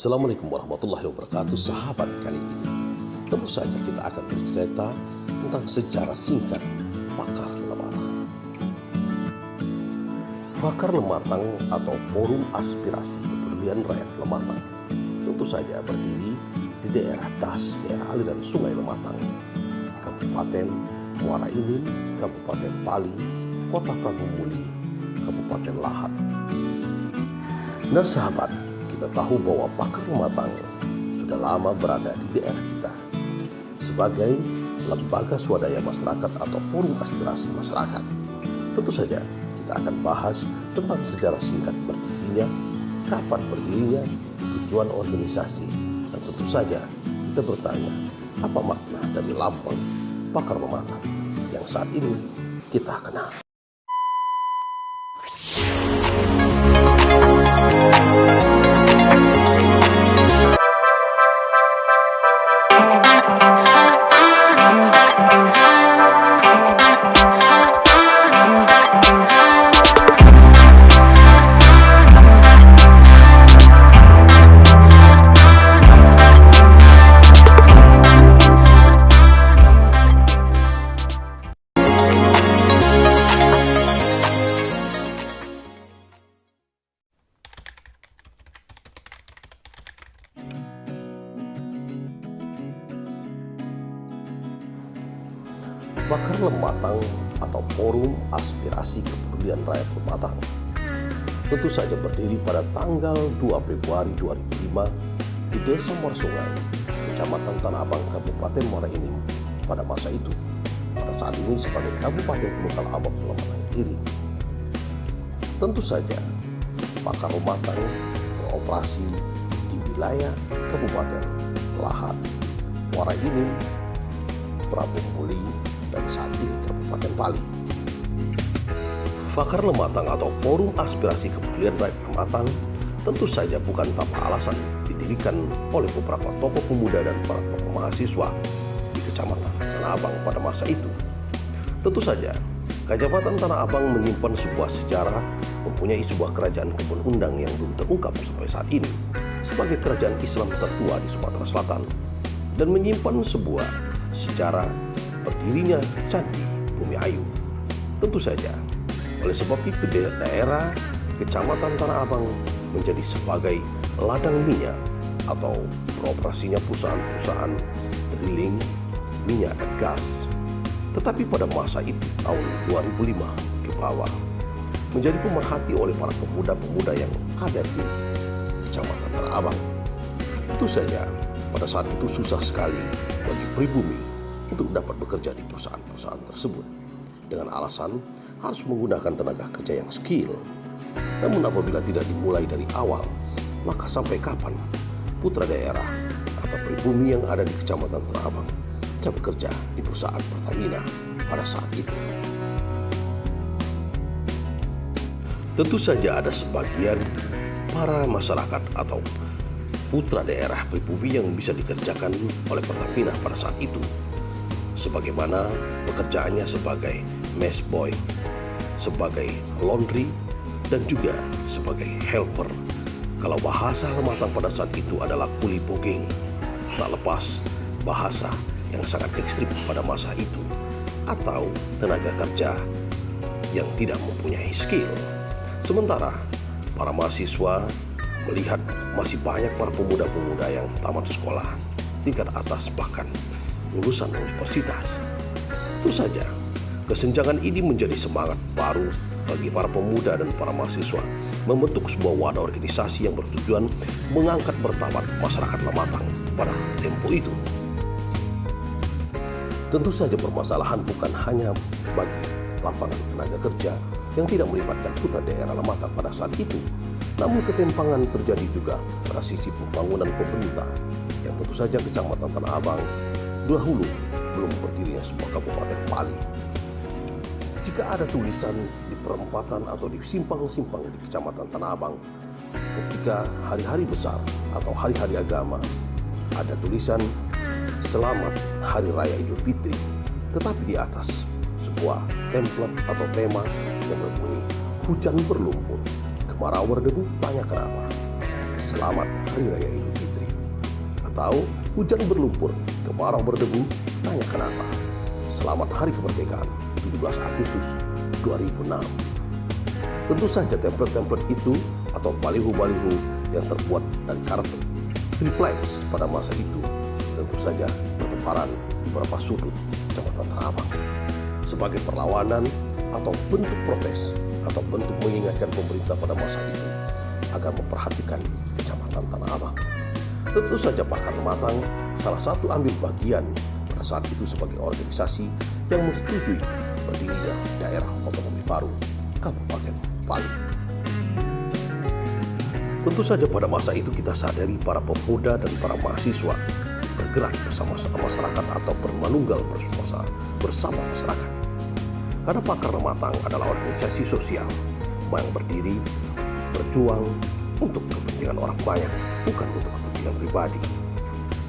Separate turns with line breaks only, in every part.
Assalamualaikum warahmatullahi wabarakatuh. Sahabat, kali ini tentu saja kita akan bercerita tentang sejarah singkat Pakar Lematang. Pakar Lematang atau Forum Aspirasi Kepedulian Rakyat Lematang tentu saja berdiri di daerah Das, daerah aliran Sungai Lematang, Kabupaten Muara Enim, Kabupaten Pali, Kota Prabu Muli, Kabupaten Lahat. Nah sahabat, kita tahu bahwa Pakar Lematang sudah lama berada di daerah kita sebagai lembaga swadaya masyarakat atau forum aspirasi masyarakat. Tentu saja kita akan bahas tentang sejarah singkat berdirinya, kapan berdirinya, tujuan organisasi, dan tentu saja kita bertanya apa makna dari lambang Pakar Lematang yang saat ini kita kenal. Pakar Lematang atau Forum Aspirasi Kepedulian Rakyat Lematang tentu saja berdiri pada tanggal 2 Februari 2005 di Desa Muara Sungai, Kecamatan Tanah Abang, Kabupaten Muara Enim pada masa itu, pada saat ini sebagai Kabupaten Penunggal Abang Lematang Kiri. Tentu saja Pakar Lematang beroperasi di wilayah Kabupaten Lahat, Muara Enim, Prabu Muli, dan saat ini Kabupaten Pali. Pakar Lematang atau Forum Aspirasi Kepedulian Rakyat Lematang tentu saja bukan tanpa alasan didirikan oleh beberapa tokoh pemuda dan para tokoh mahasiswa di Kecamatan Tanah Abang pada masa itu. Tentu saja Kecamatan Tanah Abang menyimpan sebuah sejarah, mempunyai sebuah kerajaan kebun undang yang belum terungkap sampai saat ini sebagai kerajaan Islam tertua di Sumatera Selatan, dan menyimpan sebuah sejarah berdirinya Candi Bumi Ayu. Tentu saja oleh sebab itu daerah Kecamatan Tanah Abang menjadi sebagai ladang minyak atau beroperasinya perusahaan-perusahaan drilling minyak dan gas. Tetapi pada masa itu tahun 2005 ke bawah menjadi pemerhati oleh para pemuda-pemuda yang ada di Kecamatan Tanah Abang. Tentu saja pada saat itu susah sekali bagi pribumi untuk dapat bekerja di perusahaan-perusahaan tersebut dengan alasan harus menggunakan tenaga kerja yang skill. Namun apabila tidak dimulai dari awal, maka sampai kapan putra daerah atau pribumi yang ada di Kecamatan Tanah Abang bisa bekerja di perusahaan Pertamina pada saat itu? Tentu saja ada sebagian para masyarakat atau putra daerah pribumi yang bisa dikerjakan oleh Pertamina pada saat itu, sebagaimana pekerjaannya sebagai messboy, sebagai laundry, dan juga sebagai helper. Kalau bahasa Lematang pada saat itu adalah kuli bogeng, tak lepas bahasa yang sangat ekstrim pada masa itu, atau tenaga kerja yang tidak mempunyai skill. Sementara para mahasiswa melihat masih banyak para pemuda-pemuda yang tamat sekolah tingkat atas, bahkan lulusan universitas. Tentu saja kesenjangan ini menjadi semangat baru bagi para pemuda dan para mahasiswa membentuk sebuah wadah organisasi yang bertujuan mengangkat martabat masyarakat Lematang pada tempo itu. Tentu saja permasalahan bukan hanya bagi lapangan tenaga kerja yang tidak melibatkan putra daerah Lematang pada saat itu, namun ketimpangan terjadi juga pada sisi pembangunan pemerintah yang tentu saja Kecamatan Tanah Abang dahulu belum berdirinya sebuah Kabupaten Pali. Jika ada tulisan di perempatan atau di simpang-simpang di Kecamatan Tanah Abang ketika hari-hari besar atau hari-hari agama, ada tulisan Selamat Hari Raya Idul Fitri, tetapi di atas sebuah template atau tema yang berbunyi hujan berlumpur, kemarau berdebu, tanya kenapa. selamat Hari Raya Idul Fitri. Atau hujan berlumpur, kemarau berdebu, tanya kenapa. Selamat Hari Kemerdekaan 17 Agustus 2006. Tentu saja template-template itu atau baliho-baliho yang terbuat dari karton refleks pada masa itu tentu saja bertebaran di beberapa sudut Kecamatan Tanah Abang sebagai perlawanan atau bentuk protes atau bentuk mengingatkan pemerintah pada masa itu agar memperhatikan Kecamatan Tanah Abang. Tentu saja Pakar Lematang salah satu ambil bagian pada saat itu sebagai organisasi yang menyetujui berdirinya daerah otonomi baru Kabupaten Pali. Tentu saja pada masa itu kita sadari para pemuda dan para mahasiswa bergerak bersama masyarakat atau bermanunggal bersama masyarakat. Karena Pakar Lematang adalah organisasi sosial yang berdiri, berjuang untuk kepentingan orang banyak, bukan untuk kepentingan pribadi.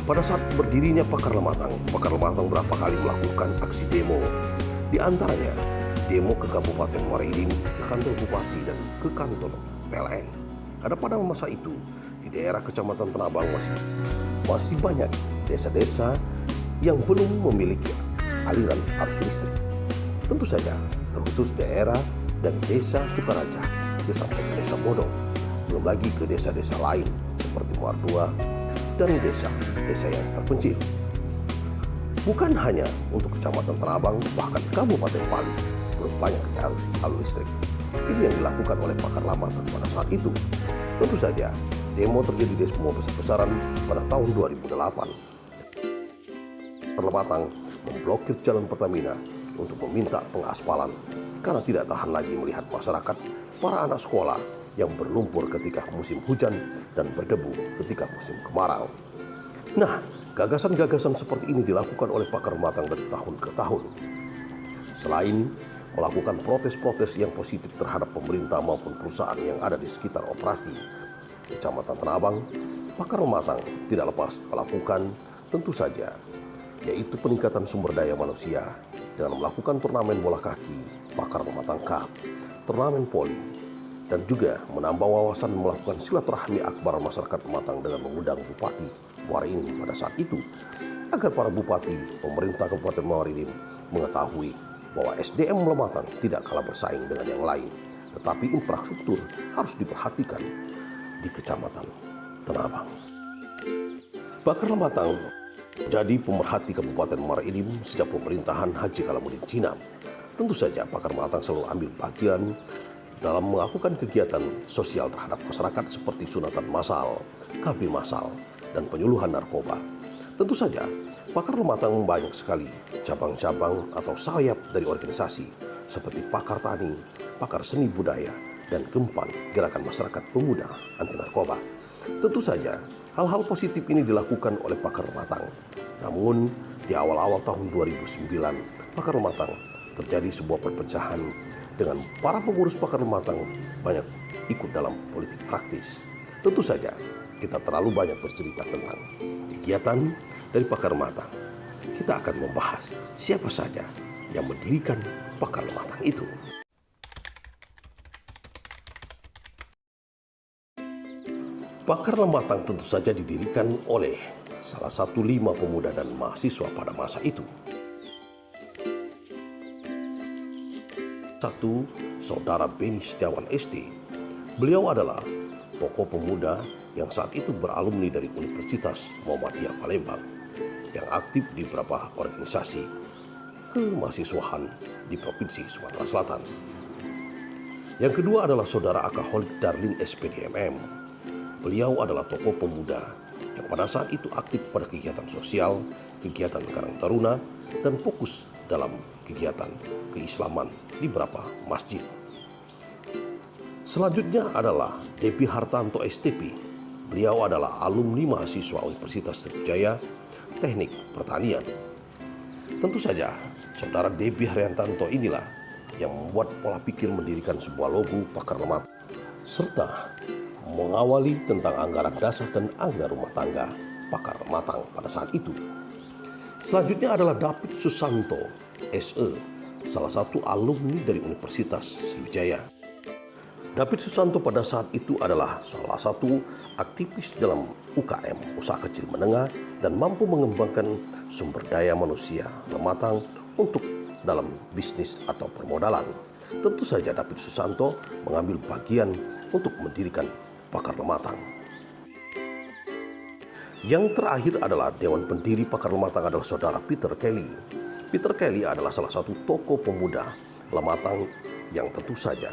Pada saat berdirinya Pakar Lematang berapa kali melakukan aksi demo. Di antaranya demo ke Kabupaten Muara Enim, ke kantor Bupati dan ke kantor PLN. Karena pada masa itu di daerah Kecamatan Tanah Abang masih banyak desa-desa yang belum memiliki aliran arus listrik. Tentu saja terkhusus daerah dari desa Sukaraja sampai ke desa Bodong, belum lagi ke desa-desa lain seperti Muardua dan desa-desa yang terpencil. Bukan hanya untuk Kecamatan Tanah Abang, bahkan Kabupaten Pali belum banyak arus listrik. Ini yang dilakukan oleh Pakar Lematang pada saat itu. Tentu saja demo terjadi di semua besar-besaran pada tahun 2008. Pakar Lematang memblokir jalan Pertamina untuk meminta pengaspalan karena tidak tahan lagi melihat masyarakat, para anak sekolah yang berlumpur ketika musim hujan dan berdebu ketika musim kemarau. Nah, gagasan-gagasan seperti ini dilakukan oleh Pakar Lematang dari tahun ke tahun. Selain melakukan protes-protes yang positif terhadap pemerintah maupun perusahaan yang ada di sekitar operasi Kecamatan Tanah Abang, Pakar Lematang tidak lepas melakukan tentu saja yaitu peningkatan sumber daya manusia dengan melakukan turnamen bola kaki, Pakar Lematang Cup, turnamen voli, dan juga menambah wawasan melakukan silaturahmi akbar masyarakat Lematang dengan mengundang Bupati Muara Enim pada saat itu agar para bupati pemerintah Kabupaten Muara Enim mengetahui bahwa SDM Lematang tidak kalah bersaing dengan yang lain, tetapi infrastruktur harus diperhatikan di Kecamatan Tanah Abang. Pakar Lematang menjadi pemerhati Kabupaten Muara Enim sejak pemerintahan Haji Kalamuddin Cinam. Tentu saja Pakar Lematang selalu ambil bagian dalam melakukan kegiatan sosial terhadap masyarakat seperti sunatan massal, KB massal, dan penyuluhan narkoba. Tentu saja Pakar Lematang banyak sekali cabang-cabang atau sayap dari organisasi seperti Pakar Tani, Pakar Seni Budaya, dan Gempan, Gerakan Masyarakat Pemuda Anti Narkoba. Tentu saja hal-hal positif ini dilakukan oleh Pakar Lematang. Namun di awal-awal tahun 2009, Pakar Lematang terjadi sebuah perpecahan dengan para pengurus Pakar Lematang banyak ikut dalam politik praktis. Tentu saja kita terlalu banyak bercerita tentang kegiatan dari Pakar Lematang. Kita akan membahas siapa saja yang mendirikan Pakar Lematang itu. Pakar Lematang tentu saja didirikan oleh salah satu 5 pemuda dan mahasiswa pada masa itu. 1. Saudara Beni Setiawan ST. Beliau adalah tokoh pemuda yang saat itu beralumni dari Universitas Muhammadiyah Palembang yang aktif di beberapa organisasi kemahasiswahan di Provinsi Sumatera Selatan. Yang kedua adalah Saudara Akaholik Darling SPDMM. Beliau adalah tokoh pemuda yang pada saat itu aktif pada kegiatan sosial, kegiatan Karang Taruna, dan fokus dalam kegiatan keislaman di beberapa masjid. Selanjutnya adalah Depi Hartanto STP. Beliau adalah alumni mahasiswa Universitas Sriwijaya Teknik Pertanian. Tentu saja Saudara Depi Hartanto inilah yang membuat pola pikir mendirikan sebuah logo Pakar Lematang serta mengawali tentang anggaran dasar dan anggaran rumah tangga Pakar Lematang pada saat itu. Selanjutnya adalah David Susanto SE, salah satu alumni dari Universitas Sriwijaya. David Susanto pada saat itu adalah salah satu aktivis dalam UKM, usaha kecil menengah, dan mampu mengembangkan sumber daya manusia Lematang untuk dalam bisnis atau permodalan. Tentu saja David Susanto mengambil bagian untuk mendirikan Pakar Lematang. Yang terakhir adalah Dewan Pendiri Pakar Lematang adalah saudara Peter Kelly. Peter Kelly adalah salah satu tokoh pemuda Lematang yang tentu saja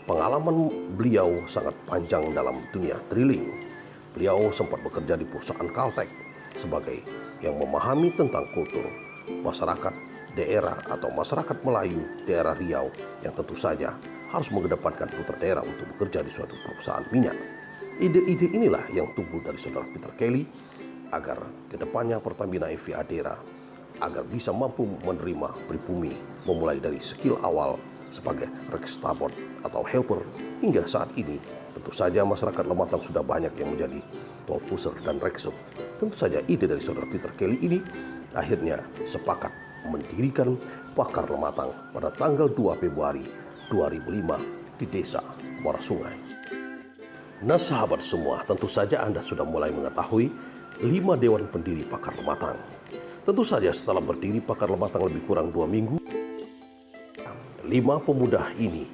pengalaman beliau sangat panjang dalam dunia drilling. Beliau sempat bekerja di perusahaan Caltech sebagai yang memahami tentang kultur masyarakat daerah atau masyarakat Melayu daerah Riau yang tentu saja harus mengedepankan putra daerah untuk bekerja di suatu perusahaan minyak. Ide-ide inilah yang tumbuh dari saudara Peter Kelly agar kedepannya Pertamina EV Adera agar bisa mampu menerima pribumi memulai dari skill awal sebagai rekstabot atau helper hingga saat ini. Tentu saja masyarakat Lematang sudah banyak yang menjadi tol pusher dan reksub. Tentu saja ide dari saudara Peter Kelly ini akhirnya sepakat mendirikan Pakar Lematang pada tanggal 2 Februari 2005 di desa Muara Sungai. Nah sahabat semua, tentu saja Anda sudah mulai mengetahui 5 dewan pendiri Pakar Lematang. Tentu saja setelah berdiri Pakar Lematang lebih kurang 2 minggu, 5 pemuda ini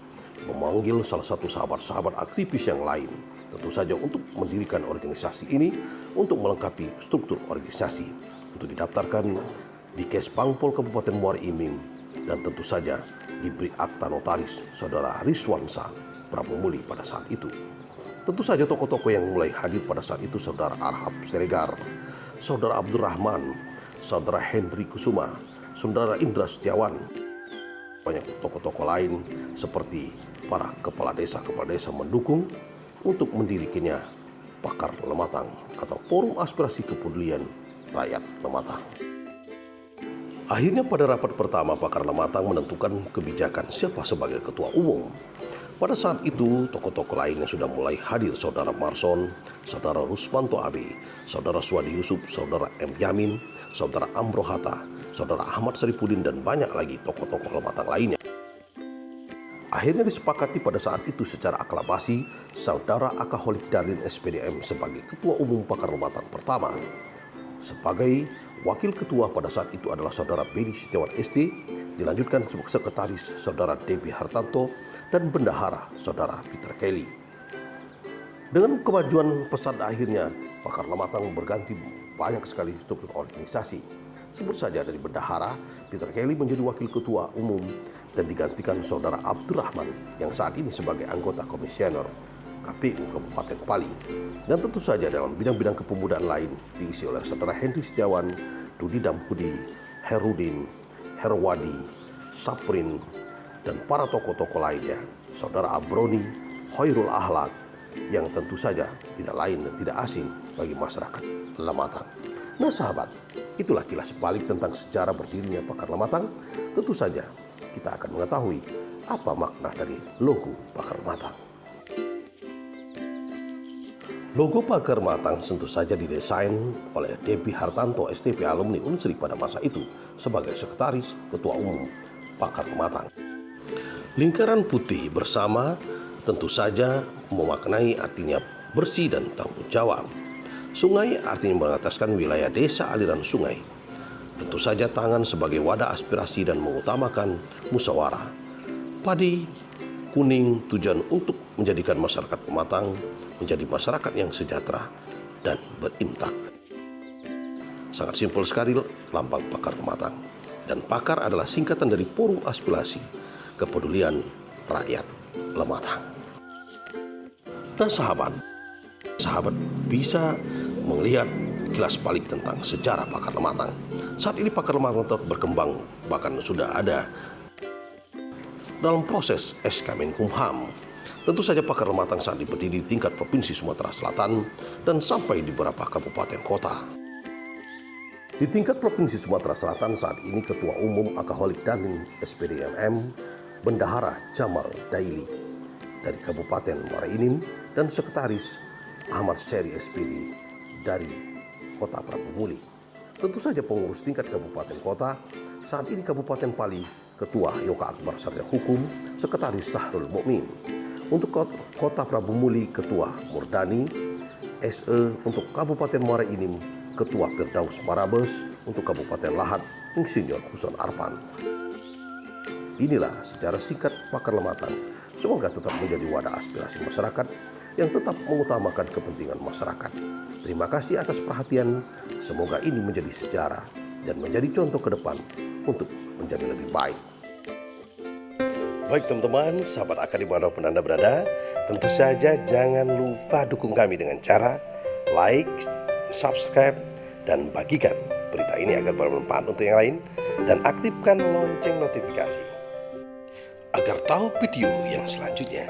memanggil salah satu sahabat-sahabat aktivis yang lain, tentu saja untuk mendirikan organisasi ini untuk melengkapi struktur organisasi, untuk didaftarkan di Kes Pangpol Kabupaten Muara Enim, dan tentu saja diberi akta notaris saudara Rizwansa Pramumuli pada saat itu. Tentu saja tokoh-tokoh yang mulai hadir pada saat itu saudara Arhab Siregar, saudara Abdurrahman, saudara Henry Kusuma, saudara Indra Setiawan, banyak tokoh-tokoh lain seperti para kepala desa mendukung untuk mendirikannya Pakar Lematang atau Forum Aspirasi Kepedulian Rakyat Lematang. Akhirnya pada rapat pertama Pakar Lematang menentukan kebijakan siapa sebagai ketua umum. Pada saat itu tokoh-tokoh lain yang sudah mulai hadir saudara Marson, saudara Rusmanto Abi, saudara Suwadi Yusuf, saudara M. Yamin, saudara Amro Hatta, saudara Ahmad Saripudin, dan banyak lagi tokoh-tokoh Lematang lainnya. Akhirnya disepakati pada saat itu secara aklamasi saudara Akaholik Darlin SPDM sebagai ketua umum Pakar Lematang pertama. Sebagai wakil ketua pada saat itu adalah saudara Beni Setiawan SD, dilanjutkan sebagai sekretaris saudara Debbie Hartanto, dan bendahara saudara Peter Kelly. Dengan kemajuan pesat akhirnya Pakar Lematang berganti banyak sekali struktur organisasi. Sebut saja dari bendahara, Peter Kelly menjadi wakil ketua umum dan digantikan saudara Abdurrahman yang saat ini sebagai anggota komisioner KPU Kabupaten Pali. Dan tentu saja dalam bidang-bidang kepemudaan lain diisi oleh saudara Henry Setiawan, Dudi Damhudi, Herudin, Herwadi, Saprin, dan para tokoh-tokoh lainnya, saudara Abroni, Hoirul Ahlak, yang tentu saja tidak lain dan tidak asing bagi masyarakat Lematang. Nah sahabat, itulah kilas balik tentang sejarah berdirinya Pakar Lematang. Tentu saja kita akan mengetahui apa makna dari logo Pakar Lematang. Logo Pakar Lematang tentu saja didesain oleh Debbie Hartanto STP alumni Unsri pada masa itu sebagai sekretaris ketua umum Pakar Lematang. Lingkaran putih bersama tentu saja memaknai artinya bersih dan tanggung jawab. Sungai artinya mengataskan wilayah desa aliran sungai. Tentu saja tangan sebagai wadah aspirasi dan mengutamakan musyawarah. Padi kuning tujuan untuk menjadikan masyarakat Lematang menjadi masyarakat yang sejahtera dan berintak. Sangat simpel sekali lambang Pakar Lematang. Dan Pakar adalah singkatan dari Forum Aspirasi Kepedulian Rakyat Lematang. Dan sahabat bisa melihat kilas balik tentang sejarah Pakar Lematang. Saat ini Pakar Lematang tetap berkembang, bahkan sudah ada dalam proses SK Menkumham. Tentu saja Pakar Lematang saat ini berdiri di tingkat Provinsi Sumatera Selatan dan sampai di beberapa kabupaten kota. Di tingkat Provinsi Sumatera Selatan saat ini Ketua Umum Akaholik Darlin SPDMM Bendahara Jamal Daili dari Kabupaten Muara Enim dan Sekretaris Ahmad Seri SPD dari Kota Pramumuli. Tentu saja pengurus tingkat kabupaten kota saat ini Kabupaten Pali Ketua Yoka Akbar Sarjana Hukum Sekretaris Sahrul Mukmin. Untuk Kota Prabu Muli, Ketua Murdani. SE untuk Kabupaten Muara Enim, Ketua Firdaus Marabes. Untuk Kabupaten Lahat, Insinyur Huson Arpan. Inilah secara singkat Pakar Lematan. Semoga tetap menjadi wadah aspirasi masyarakat yang tetap mengutamakan kepentingan masyarakat. Terima kasih atas perhatian. Semoga ini menjadi sejarah dan menjadi contoh ke depan untuk menjadi lebih baik. Baik teman-teman, sahabat AK dimanapun Anda berada, tentu saja jangan lupa dukung kami dengan cara like, subscribe, dan bagikan berita ini agar bermanfaat untuk yang lain, dan aktifkan lonceng notifikasi agar tahu video yang selanjutnya.